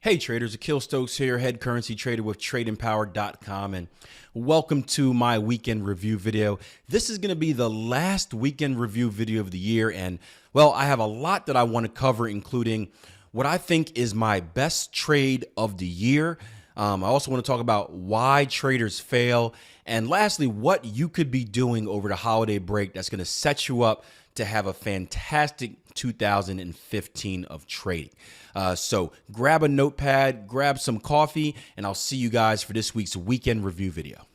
Hey traders, Akil Stokes here, head currency trader with tradingpower.com, and welcome to my weekend review video. This is going to be the last weekend review video of the year, and well, I have a lot that I want to cover, including what I think is my best trade of the year. I also want to talk about why traders fail, and lastly, what you could be doing over the holiday break that's going to set you up to have a fantastic 2015 of trading. So grab a notepad, grab some coffee, and I'll see you guys for this week's weekend review video.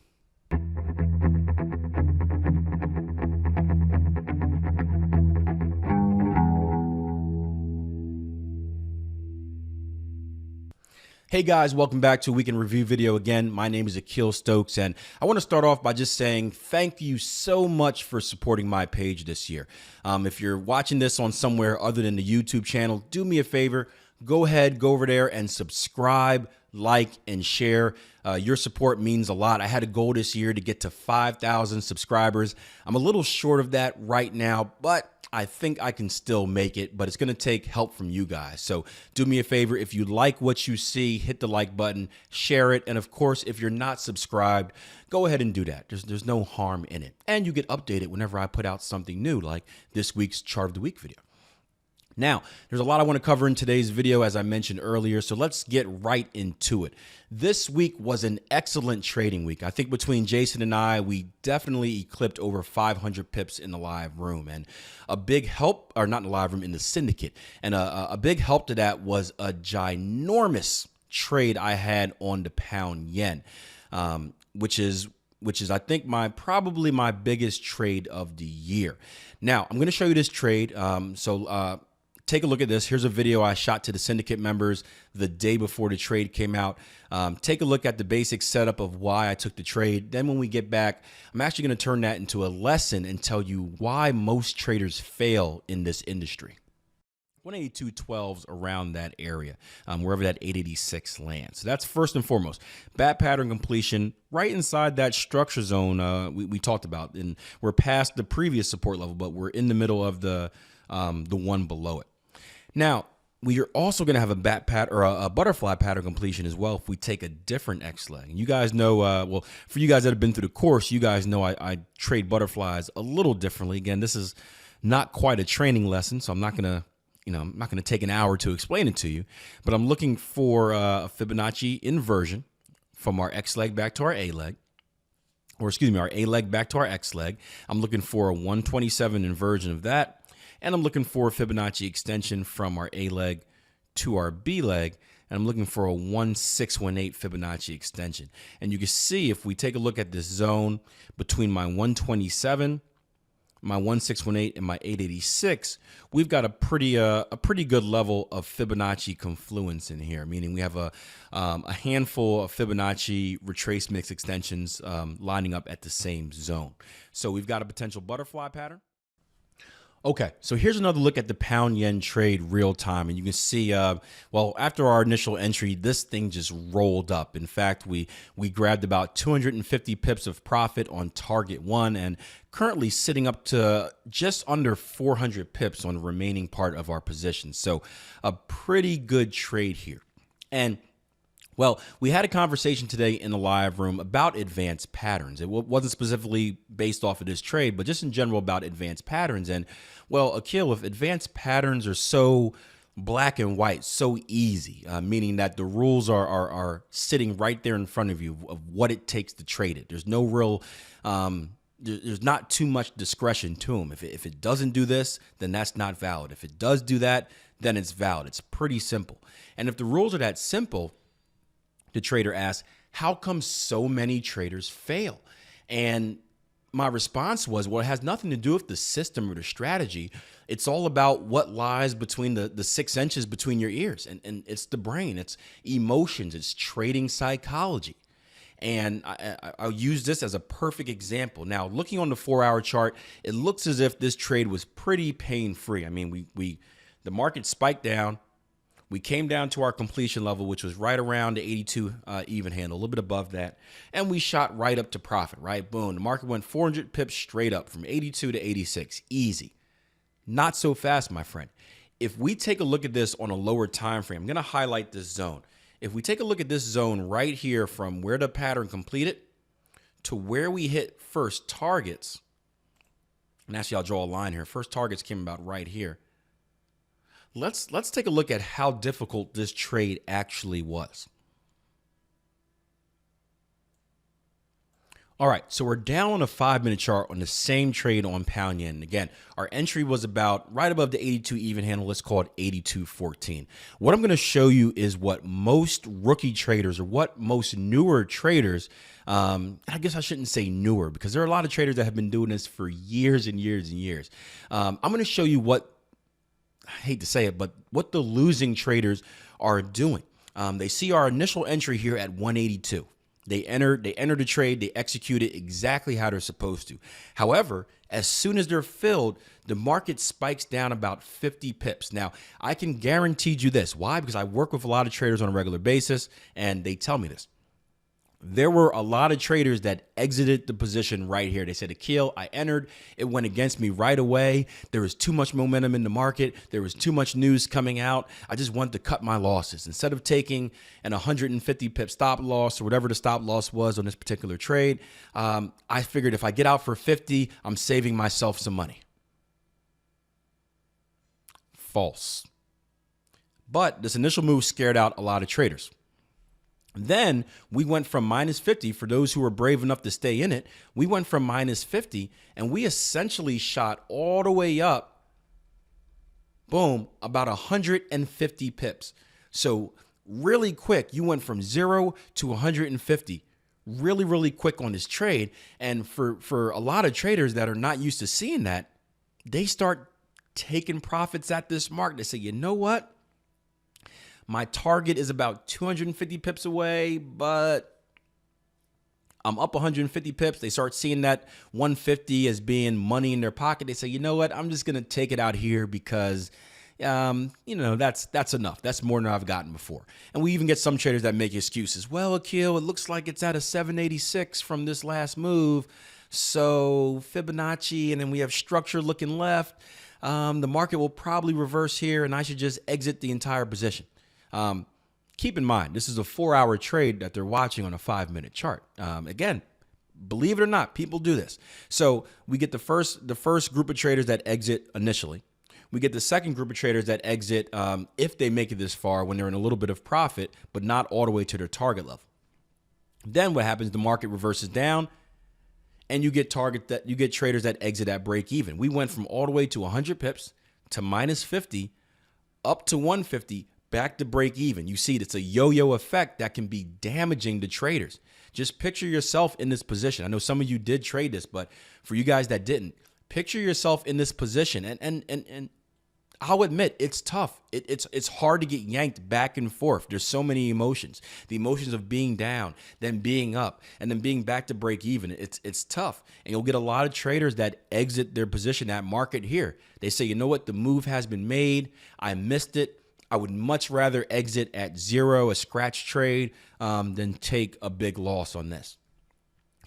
Hey guys, welcome back to a weekend review video again. My name is Akil Stokes, and I want to start off by just saying thank you so much for supporting my page this year. If you're watching this on somewhere other than the YouTube channel, do me a favor, go ahead, go over there and subscribe, like, and share. Your support means a lot. I had a goal this year to get to 5,000 subscribers. I'm a little short of that right now, but I think I can still make it, but it's going to take help from you guys. So do me a favor. If you like what you see, hit the like button, share it. And of course, if you're not subscribed, go ahead and do that. There's no harm in it. And you get updated whenever I put out something new, like this week's chart of the week video. Now, there's a lot I want to cover in today's video, as I mentioned earlier, so let's get right into it. This week was an excellent trading week. I think between Jason and I, we definitely eclipsed over 500 pips in the live room, and a big help, or not in the live room, in the syndicate, and a big help to that was a ginormous trade I had on the pound yen, which is I think probably my biggest trade of the year. Now, I'm going to show you this trade. Take a look at this. Here's a video I shot to the syndicate members the day before the trade came out. Take a look at the basic setup of why I took the trade. Then when we get back, I'm actually going to turn that into a lesson and tell you why most traders fail in this industry. 182.12's around that area, wherever that 886 lands. So that's first and foremost. Bat pattern completion right inside that structure zone we talked about. And we're past the previous support level, but we're in the middle of the one below it. Now, we are also going to have a bat pattern or a butterfly pattern completion as well if we take a different X leg. And you guys know, well, for you guys that have been through the course, you guys know I trade butterflies a little differently. Again, this is not quite a training lesson, so I'm not going to take an hour to explain it to you, but I'm looking for a Fibonacci inversion from our X leg back to our A leg, or excuse me, our A leg back to our X leg. I'm looking for a 127 inversion of that. And I'm looking for a Fibonacci extension from our A leg to our B leg. And I'm looking for a 1618 Fibonacci extension. And you can see if we take a look at this zone between my 127, my 1618, and my 886, we've got a pretty good level of Fibonacci confluence in here, meaning we have a handful of Fibonacci retrace mix extensions lining up at the same zone. So we've got a potential butterfly pattern. Okay, so here's another look at the pound yen trade real time. And you can see, well, after our initial entry, this thing just rolled up. In fact, we grabbed about 250 pips of profit on target one and currently sitting up to just under 400 pips on the remaining part of our position. So a pretty good trade here. And well, we had a conversation today in the live room about advanced patterns. It wasn't specifically based off of this trade, but just in general about advanced patterns. And well, Akil, if advanced patterns are so black and white, so easy, meaning that the rules are sitting right there in front of you of what it takes to trade it. There's no real, there's not too much discretion to them. If it doesn't do this, then that's not valid. If it does do that, then it's valid. It's pretty simple. And if the rules are that simple, the trader asks, how come so many traders fail? And my response was, well, it has nothing to do with the system or the strategy. It's all about what lies between the 6 inches between your ears. And it's the brain, it's emotions, it's trading psychology. And I'll use this as a perfect example. Now, looking on the 4-hour chart, it looks as if this trade was pretty pain-free. I mean, the market spiked down. We came down to our completion level, which was right around the 82 even handle, a little bit above that. And we shot right up to profit, right? Boom. The market went 400 pips straight up from 82 to 86. Easy. Not so fast, my friend. If we take a look at this on a lower time frame, I'm going to highlight this zone. if we take a look at this zone right here from where the pattern completed to where we hit first targets, and actually I'll draw a line here. First targets came about right here. Let's take a look at how difficult this trade actually was. All right, so we're down on a 5-minute chart on the same trade on pound yen. Again, our entry was about right above the 82 even handle. Let's call it 82.14. What I'm going to show you is what most rookie traders, or what most newer traders, I guess I shouldn't say newer, because there are a lot of traders that have been doing this for years and years and years. I'm going to show you what, I hate to say it, but what the losing traders are doing. They see our initial entry here at 182. They enter the trade, they execute it exactly how they're supposed to. However, as soon as they're filled, the market spikes down about 50 pips. Now, I can guarantee you this. Why? Because I work with a lot of traders on a regular basis, and they tell me this. There were a lot of traders that exited the position right here. They said, Akil, I entered. It went against me right away. There was too much momentum in the market. There was too much news coming out. I just wanted to cut my losses. Instead of taking an 150 pip stop loss or whatever the stop loss was on this particular trade, I figured if I get out for 50, I'm saving myself some money. False. But this initial move scared out a lot of traders. Then we went from minus 50, for those who were brave enough to stay in it, we went from minus 50 and we essentially shot all the way up, boom, about 150 pips. So really quick, you went from 0 to 150 really, really quick on this trade. And for a lot of traders that are not used to seeing that, they start taking profits at this mark. They say, you know what? My target is about 250 pips away, but I'm up 150 pips. They start seeing that 150 as being money in their pocket. They say, you know what? I'm just going to take it out here because, that's enough. That's more than I've gotten before. And we even get some traders that make excuses. Well, Akil, it looks like it's at a 786 from this last move. So Fibonacci, and then we have structure looking left. The market will probably reverse here, and I should just exit the entire position. Keep in mind, this is a 4-hour trade that they're watching on a 5-minute chart. Again, believe it or not, people do this. So we get the first group of traders that exit initially. We get the second group of traders that exit if they make it this far, when they're in a little bit of profit, but not all the way to their target level. Then what happens? The market reverses down, and you get traders that exit at break even. We went from all the way to 100 pips to minus 50, up to 150. Back to break even. You see, it's a yo-yo effect that can be damaging to traders. Just picture yourself in this position. I know some of you did trade this, but for you guys that didn't, picture yourself in this position. And I'll admit, it's tough. It's hard to get yanked back and forth. There's so many emotions. The emotions of being down, then being up, and then being back to break even. It's tough. And you'll get a lot of traders that exit their position at market here. They say, you know what? The move has been made. I missed it. I would much rather exit at 0, a scratch trade, than take a big loss on this.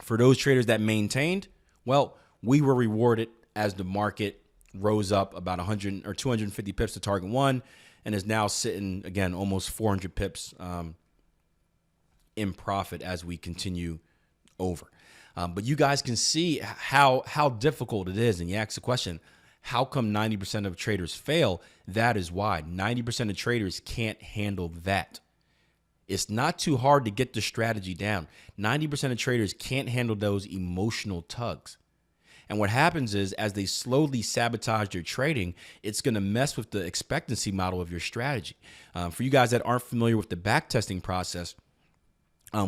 For those traders that maintained, well, we were rewarded as the market rose up about 100 or 250 pips to target one, and is now sitting, again, almost 400 pips in profit as we continue over. But you guys can see how difficult it is, and you ask the question, how come 90% of traders fail? That is why. 90% of traders can't handle that. It's not too hard to get the strategy down. 90% of traders can't handle those emotional tugs. And what happens is, as they slowly sabotage your trading, it's going to mess with the expectancy model of your strategy. For you guys that aren't familiar with the backtesting process,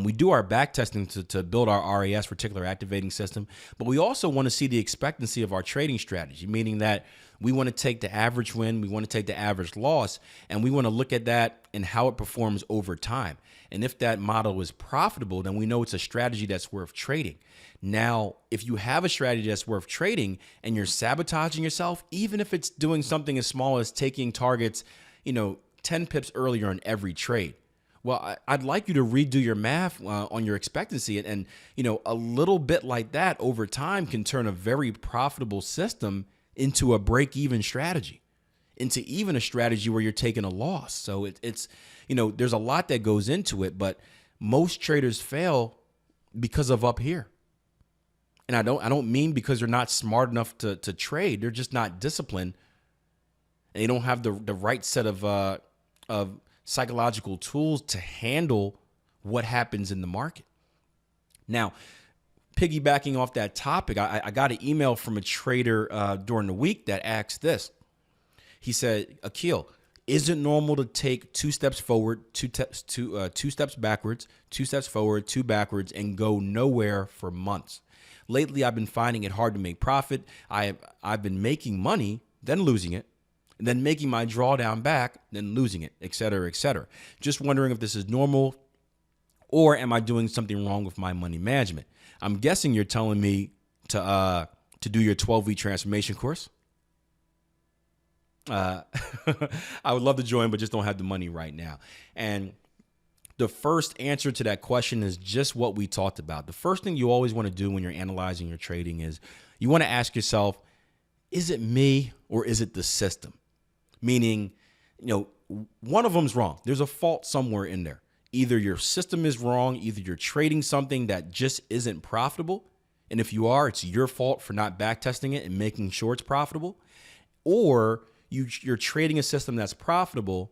we do our back testing to build our RAS, reticular activating system, but we also want to see the expectancy of our trading strategy, meaning that we want to take the average win, we want to take the average loss, and we want to look at that and how it performs over time. And if that model is profitable, then we know it's a strategy that's worth trading. Now, if you have a strategy that's worth trading and you're sabotaging yourself, even if it's doing something as small as taking targets, 10 pips earlier on every trade, well, I'd like you to redo your math on your expectancy. And a little bit like that over time can turn a very profitable system into a break-even strategy. into even a strategy where you're taking a loss. So it's, there's a lot that goes into it, but most traders fail because of up here. And I don't mean because they're not smart enough to trade. They're just not disciplined, and they don't have the right set of psychological tools to handle what happens in the market. Now, piggybacking off that topic, I got an email from a trader during the week that asked this. He said, Akil, is it normal to take 2 steps forward, 2 steps backwards, 2 steps forward, 2 backwards, and go nowhere for months? Lately, I've been finding it hard to make profit. I've been making money, then losing it, and then making my drawdown back, then losing it, et cetera, et cetera. Just wondering if this is normal, or am I doing something wrong with my money management? I'm guessing you're telling me to do your 12-week transformation course. I would love to join, but just don't have the money right now. And the first answer to that question is just what we talked about. The first thing you always want to do when you're analyzing your trading is you want to ask yourself, is it me or is it the system? Meaning, one of them's wrong. There's a fault somewhere in there. Either your system is wrong, either you're trading something that just isn't profitable. And if you are, it's your fault for not backtesting it and making sure it's profitable. Or you're trading a system that's profitable,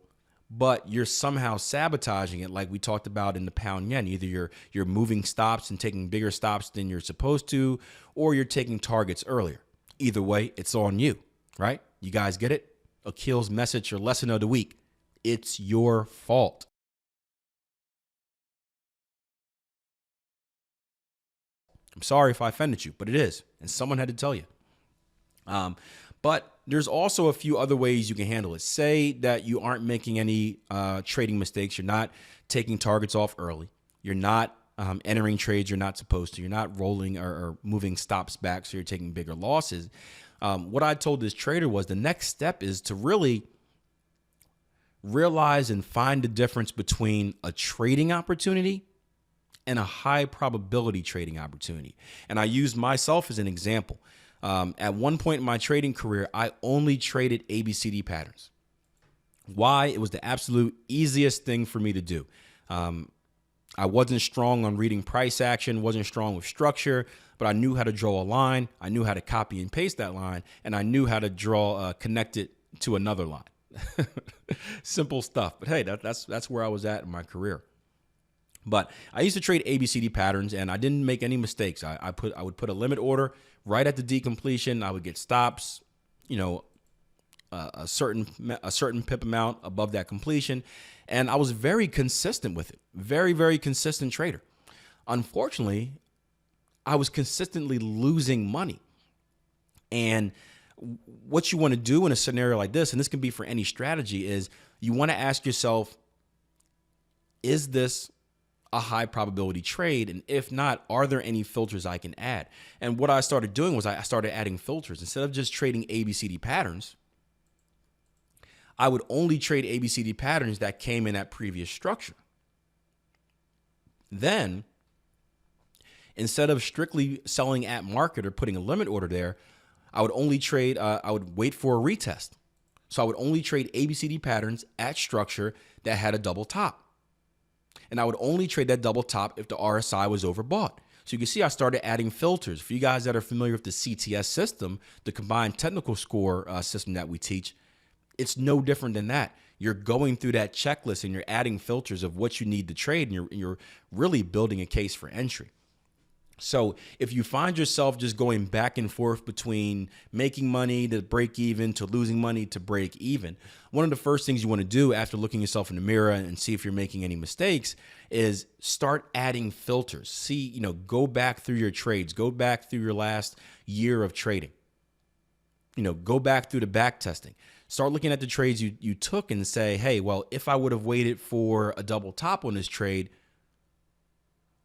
but you're somehow sabotaging it, like we talked about in the pound yen. Either you're moving stops and taking bigger stops than you're supposed to, or you're taking targets earlier. Either way, it's on you, right? You guys get it? Akil's message or lesson of the week. It's your fault. I'm sorry if I offended you, but it is, and someone had to tell you. But there's also a few other ways you can handle it. Say that you aren't making any trading mistakes. You're not taking targets off early. You're not entering trades you're not supposed to. You're not rolling or moving stops back, so you're taking bigger losses. What I told this trader was the next step is to really realize and find the difference between a trading opportunity and a high probability trading opportunity. And I used myself as an example. At one point in my trading career, I only traded ABCD patterns. Why? It was the absolute easiest thing for me to do. I wasn't strong on reading price action, wasn't strong with structure, but I knew how to draw a line. I knew how to copy and paste that line, and I knew how to draw, connect it to another line. Simple stuff. But hey, that's where I was at in my career. But I used to trade ABCD patterns, and I didn't make any mistakes. I would put a limit order right at the decompletion. I would get stops, a certain pip amount above that completion, and I was very consistent with it. Very, very consistent trader. Unfortunately, I was consistently losing money. And what you want to do in a scenario like this, and this can be for any strategy, is you want to ask yourself, is this a high probability trade? And if not, are there any filters I can add? And what I started doing was I started adding filters. Instead of just trading ABCD patterns, I would only trade ABCD patterns that came in that previous structure. Then, instead of strictly selling at market or putting a limit order there, I would only trade, I would wait for a retest. So I would only trade ABCD patterns at structure that had a double top. And I would only trade that double top if the RSI was overbought. So you can see I started adding filters. For you guys that are familiar with the CTS system, the combined technical score system that we teach, it's no different than that. You're going through that checklist and you're adding filters of what you need to trade, and you're really building a case for entry. So if you find yourself just going back and forth between making money to break even to losing money to break even, one of the first things you want to do after looking yourself in the mirror and see if you're making any mistakes is start adding filters. See, go back through your trades, go back through your last year of trading, go back through the back testing. Start looking at the trades you took and say, hey, well, if I would have waited for a double top on this trade,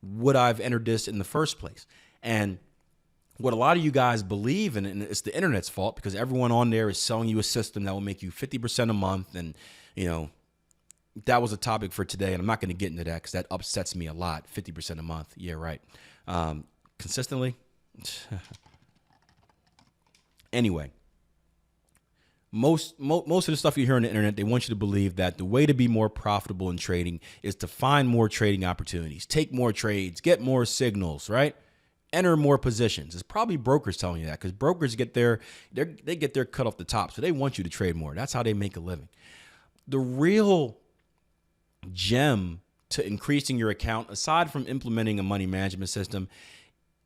would I have entered this in the first place? And what a lot of you guys believe, and it's the internet's fault because everyone on there is selling you a system that will make you 50% a month. And, that was a topic for today. And I'm not going to get into that because that upsets me a lot. 50% a month. Yeah, right. Consistently. Anyway, Most of the stuff you hear on the internet, they want you to believe that the way to be more profitable in trading is to find more trading opportunities, take more trades, get more signals, right? Enter more positions. It's probably brokers telling you that, because brokers get they get their cut off the top, so they want you to trade more. That's how they make a living. The real gem to increasing your account, aside from implementing a money management system,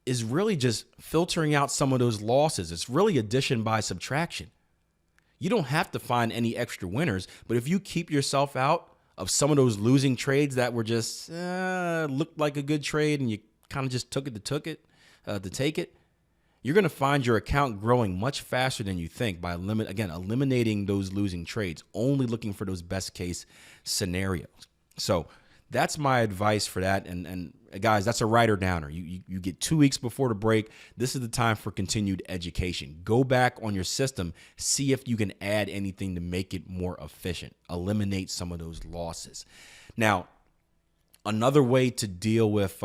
is really just filtering out some of those losses. It's really addition by subtraction. You don't have to find any extra winners, but if you keep yourself out of some of those losing trades that were just looked like a good trade and you kind of just took it, you're going to find your account growing much faster than you think by eliminating those losing trades, only looking for those best case scenarios. So that's my advice for that. And guys, that's a writer downer. You get 2 weeks before the break. This is the time for continued education. Go back on your system, see if you can add anything to make it more efficient, eliminate some of those losses. Now, another way to deal with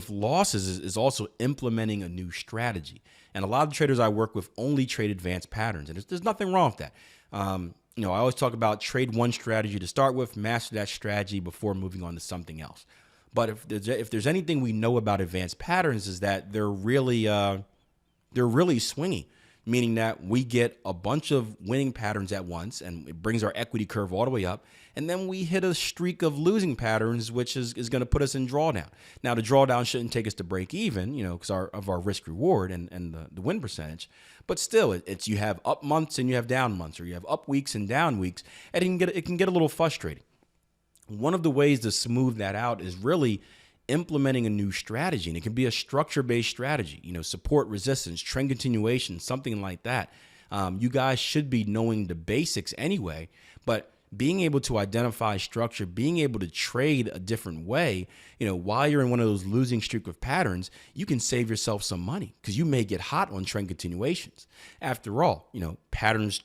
losses is also implementing a new strategy. And a lot of traders I work with only trade advanced patterns, and there's nothing wrong with that. I always talk about trade one strategy to start with, master that strategy before moving on to something else. But if there's anything we know about advanced patterns, is that they're really swingy, meaning that we get a bunch of winning patterns at once, and it brings our equity curve all the way up, and then we hit a streak of losing patterns, which is going to put us in drawdown. Now, the drawdown shouldn't take us to break even, because of our risk reward and the win percentage. But still, it's you have up months and you have down months, or you have up weeks and down weeks, and it can get a little frustrating. One of the ways to smooth that out is really implementing a new strategy, and it can be a structure-based strategy, support, resistance, trend continuation, something like that. You guys should be knowing the basics anyway, but being able to identify structure, being able to trade a different way, while you're in one of those losing streak of patterns, you can save yourself some money, because you may get hot on trend continuations. After all, patterns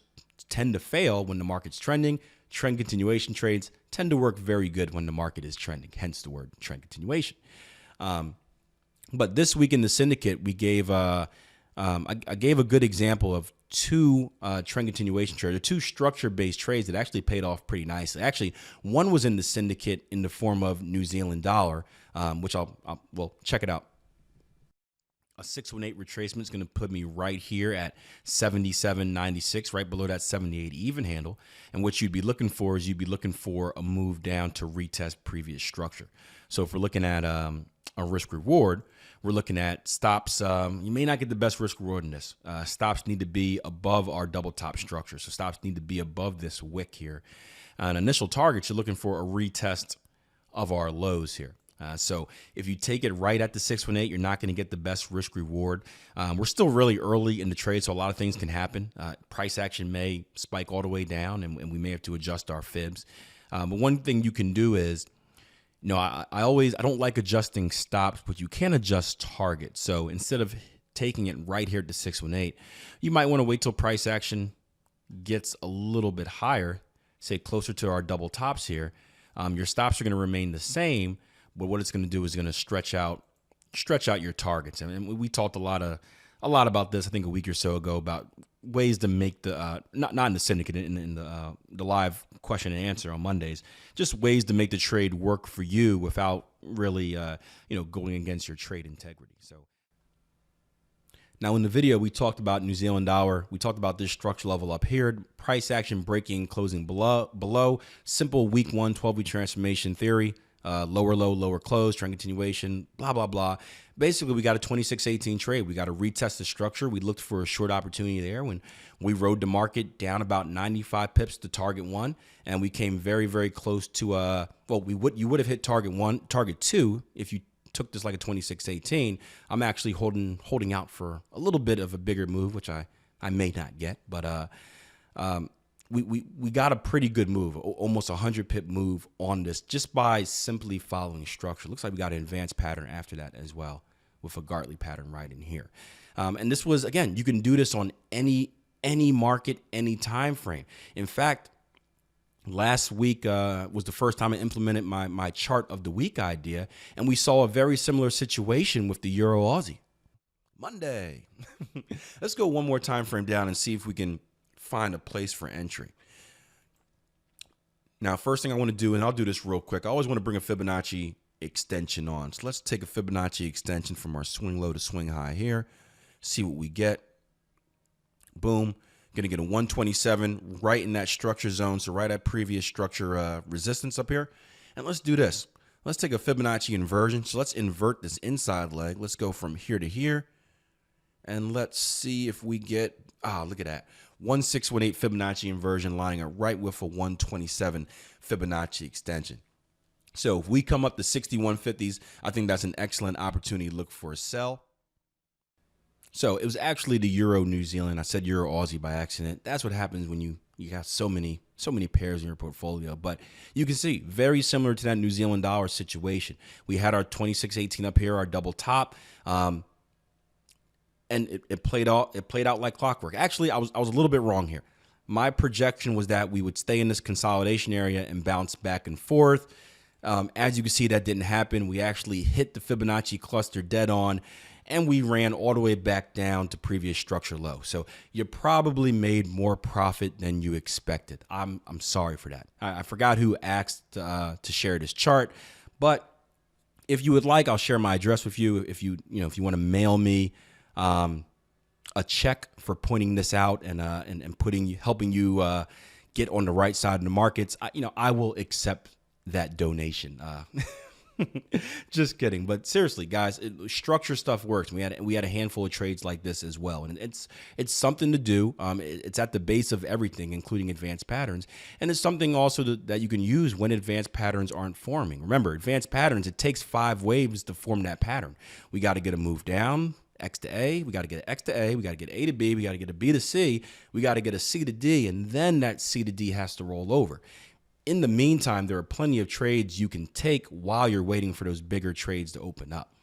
tend to fail when the market's trending. Trend continuation trades tend to work very good when the market is trending, hence the word trend continuation. But this week in the syndicate, we gave I gave a good example of two trend continuation trades, or two structure-based trades that actually paid off pretty nicely. Actually, one was in the syndicate in the form of New Zealand dollar, which well, check it out. A 618 retracement is going to put me right here at 77.96, right below that 78 even handle. And what you'd be looking for is a move down to retest previous structure. So if we're looking at a risk reward, we're looking at stops. You may not get the best risk reward in this. Stops need to be above our double top structure. So stops need to be above this wick here. An initial target, you're looking for a retest of our lows here. So if you take it right at the 618, you're not going to get the best risk reward. We're still really early in the trade, so a lot of things can happen. Price action may spike all the way down, and we may have to adjust our fibs. But one thing you can do is, I don't like adjusting stops, but you can adjust targets. So instead of taking it right here at the 618, you might want to wait till price action gets a little bit higher, say closer to our double tops here. Your stops are going to remain the same, but what it's going to do is going to stretch out your targets. And we talked a lot about this, I think, a week or so ago, about ways to make the not in the syndicate, in the live question and answer on Mondays, just ways to make the trade work for you without really going against your trade integrity. So now in the video, we talked about New Zealand dollar. We talked about this structure level up here, price action breaking, closing below, simple week 1 12-week transformation theory. Lower low, lower close, trend continuation, blah, blah, blah. Basically, we got a 26.18 trade. We got to retest the structure. We looked for a short opportunity there when we rode the market down about 95 pips to target 1, and we came very, very close to you would have hit target 1, target 2 if you took this like a 26.18. I'm actually holding out for a little bit of a bigger move, which I may not get, but we got a pretty good move, almost 100 pip move on this, just by simply following structure. Looks like we got an advanced pattern after that as well, with a Gartley pattern right in here. And this was, again, you can do this on any market, any time frame. In fact, last week was the first time I implemented my chart of the week idea, and we saw a very similar situation with the Euro Aussie. Monday. Let's go one more time frame down and see if we can find a place for entry. Now, first thing I want to do, and I'll do this real quick, I always want to bring a Fibonacci extension on. So let's take a Fibonacci extension from our swing low to swing high here, see what we get. Boom. Going to get a 127 right in that structure zone, so right at previous structure resistance up here. And let's do this. Let's take a Fibonacci inversion. So let's invert this inside leg. Let's go from here to here. And let's see if we get, look at that. 1618 Fibonacci inversion lining up right with a 127 Fibonacci extension. So if we come up to 6150s, I think that's an excellent opportunity to look for a sell. So it was actually the Euro New Zealand. I said Euro Aussie by accident. That's what happens when you got so many pairs in your portfolio. But you can see very similar to that New Zealand dollar situation. We had our 2618 up here, our double top. And it played out like clockwork. Actually, I was a little bit wrong here. My projection was that we would stay in this consolidation area and bounce back and forth. As you can see, that didn't happen. We actually hit the Fibonacci cluster dead on, and we ran all the way back down to previous structure low. So you probably made more profit than you expected. I'm sorry for that. I forgot who asked to share this chart, but if you would like, I'll share my address with you. If you want to mail me a check for pointing this out and helping you get on the right side of the markets, I will accept that donation. Just kidding. But seriously, guys, structure stuff works. We had a handful of trades like this as well, and it's something to do. It's at the base of everything, including advanced patterns, and it's something also that you can use when advanced patterns aren't forming. Remember, advanced patterns, it takes 5 waves to form that pattern. We got to get a move down, X to A, we got to get an X to A, we got to get A to B, we got to get a B to C, we got to get a C to D, and then that C to D has to roll over. In the meantime, there are plenty of trades you can take while you're waiting for those bigger trades to open up.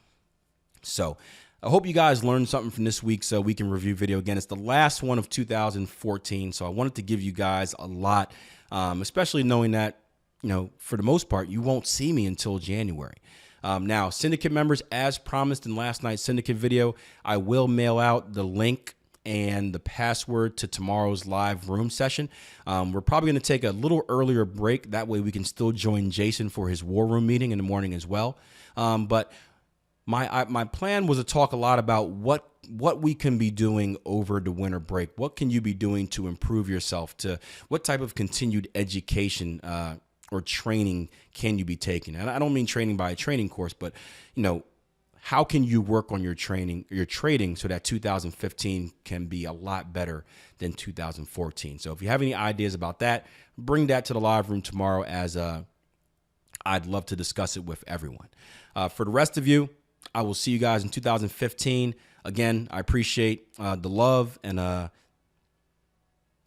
So I hope you guys learned something from this week's weekend review video. Again, it's the last one of 2014, so I wanted to give you guys a lot, especially knowing that, for the most part, you won't see me until January. Now, syndicate members, as promised in last night's syndicate video, I will mail out the link and the password to tomorrow's live room session. We're probably going to take a little earlier break. That way we can still join Jason for his war room meeting in the morning as well. But my plan was to talk a lot about what we can be doing over the winter break. What can you be doing to improve yourself? To what type of continued education or training can you be taking? And I don't mean training by a training course, but how can you work on your trading so that 2015 can be a lot better than 2014? So if you have any ideas about that, bring that to the live room tomorrow, as I'd love to discuss it with everyone. For the rest of you, I will see you guys in 2015. Again, I appreciate the love, and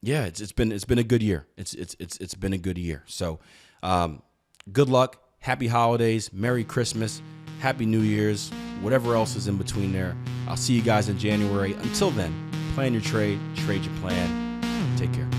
yeah, it's been a good year. It's been a good year. So good luck, happy holidays, Merry Christmas, Happy New Year's, whatever else is in between there. I'll see you guys in January. Until then, plan your trade, trade your plan. Take care.